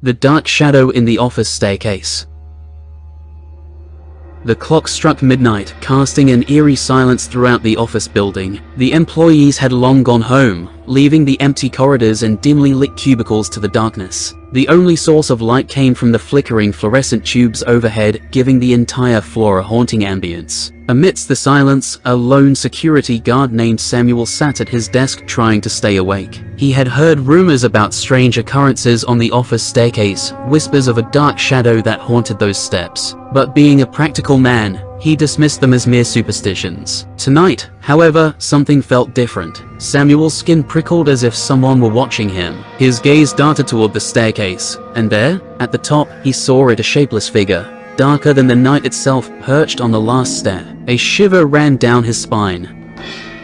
The dark shadow in the office staircase. The clock struck midnight, casting an eerie silence throughout the office building. The employees had long gone home, leaving the empty corridors and dimly lit cubicles to the darkness. The only source of light came from the flickering fluorescent tubes overhead, giving the entire floor a haunting ambience. Amidst the silence, a lone security guard named Samuel sat at his desk trying to stay awake. He had heard rumors about strange occurrences on the office staircase, whispers of a dark shadow that haunted those steps. But being a practical man, he dismissed them as mere superstitions. Tonight, however, something felt different. Samuel's skin prickled as if someone were watching him. His gaze darted toward the staircase, and there, at the top, he saw a shapeless figure, darker than the night itself, perched on the last step. A shiver ran down his spine.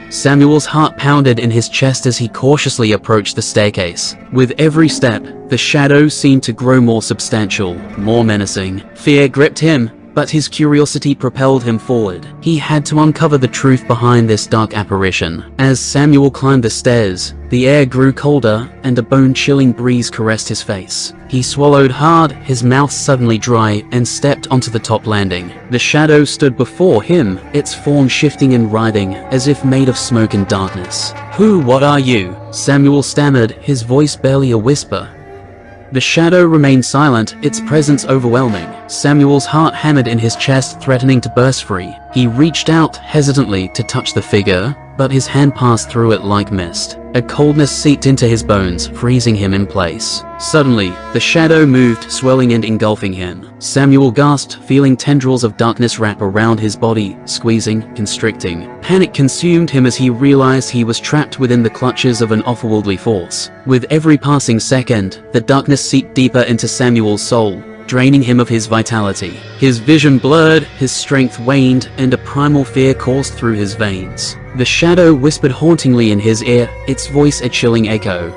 Samuel's heart pounded in his chest as he cautiously approached the staircase. With every step, the shadow seemed to grow more substantial, more menacing. Fear gripped him, but his curiosity propelled him forward. He had to uncover the truth behind this dark apparition. As Samuel climbed the stairs, the air grew colder, and a bone-chilling breeze caressed his face. He swallowed hard, his mouth suddenly dry, and stepped onto the top landing. The shadow stood before him, its form shifting and writhing, as if made of smoke and darkness. What are you?" Samuel stammered, his voice barely a whisper. The shadow remained silent, its presence overwhelming. Samuel's heart hammered in his chest, threatening to burst free. He reached out hesitantly to touch the figure, but his hand passed through it like mist. A coldness seeped into his bones, freezing him in place. Suddenly, the shadow moved, swelling and engulfing him. Samuel gasped, feeling tendrils of darkness wrap around his body, squeezing, constricting. Panic consumed him as he realized he was trapped within the clutches of an otherworldly force. With every passing second, the darkness seeped deeper into Samuel's soul, draining him of his vitality. His vision blurred, his strength waned, and a primal fear coursed through his veins. The shadow whispered hauntingly in his ear, its voice a chilling echo.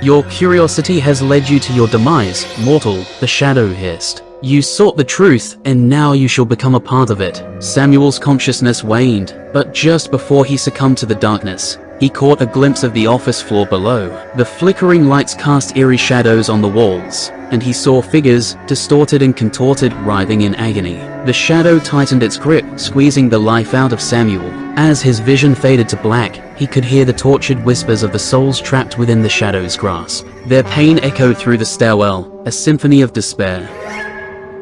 "Your curiosity has led you to your demise, mortal," the shadow hissed. "You sought the truth, and now you shall become a part of it." Samuel's consciousness waned, but just before he succumbed to the darkness, he caught a glimpse of the office floor below. The flickering lights cast eerie shadows on the walls, and he saw figures, distorted and contorted, writhing in agony. The shadow tightened its grip, squeezing the life out of Samuel. As his vision faded to black, he could hear the tortured whispers of the souls trapped within the shadow's grasp. Their pain echoed through the stairwell, a symphony of despair.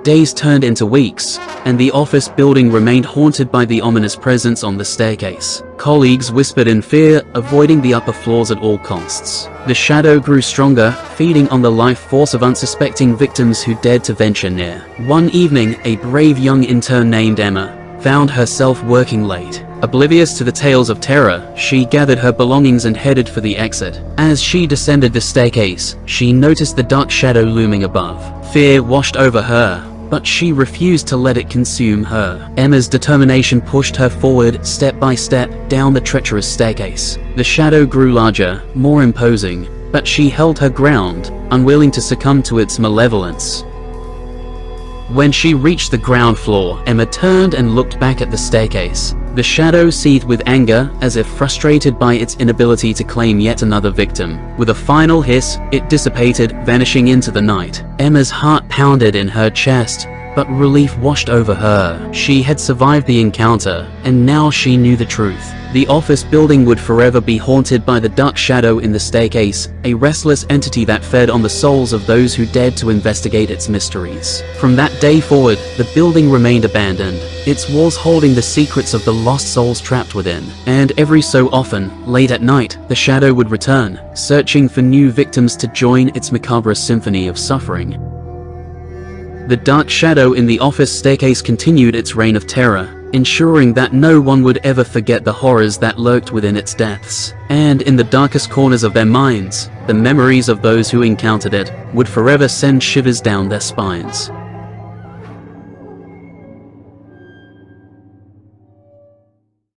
Days turned into weeks, and the office building remained haunted by the ominous presence on the staircase. Colleagues whispered in fear, avoiding the upper floors at all costs. The shadow grew stronger, feeding on the life force of unsuspecting victims who dared to venture near. One evening, a brave young intern named Emma found herself working late. Oblivious to the tales of terror, she gathered her belongings and headed for the exit. As she descended the staircase, she noticed the dark shadow looming above. Fear washed over her, but she refused to let it consume her. Emma's determination pushed her forward, step by step, down the treacherous staircase. The shadow grew larger, more imposing, but she held her ground, unwilling to succumb to its malevolence. When she reached the ground floor, Emma turned and looked back at the staircase. The shadow seethed with anger, as if frustrated by its inability to claim yet another victim. With a final hiss, it dissipated, vanishing into the night. Emma's heart pounded in her chest, but relief washed over her. She had survived the encounter, and now she knew the truth. The office building would forever be haunted by the dark shadow in the staircase, a restless entity that fed on the souls of those who dared to investigate its mysteries. From that day forward, the building remained abandoned, its walls holding the secrets of the lost souls trapped within. And every so often, late at night, the shadow would return, searching for new victims to join its macabre symphony of suffering. The dark shadow in the office staircase continued its reign of terror, ensuring that no one would ever forget the horrors that lurked within its depths. And in the darkest corners of their minds, the memories of those who encountered it would forever send shivers down their spines.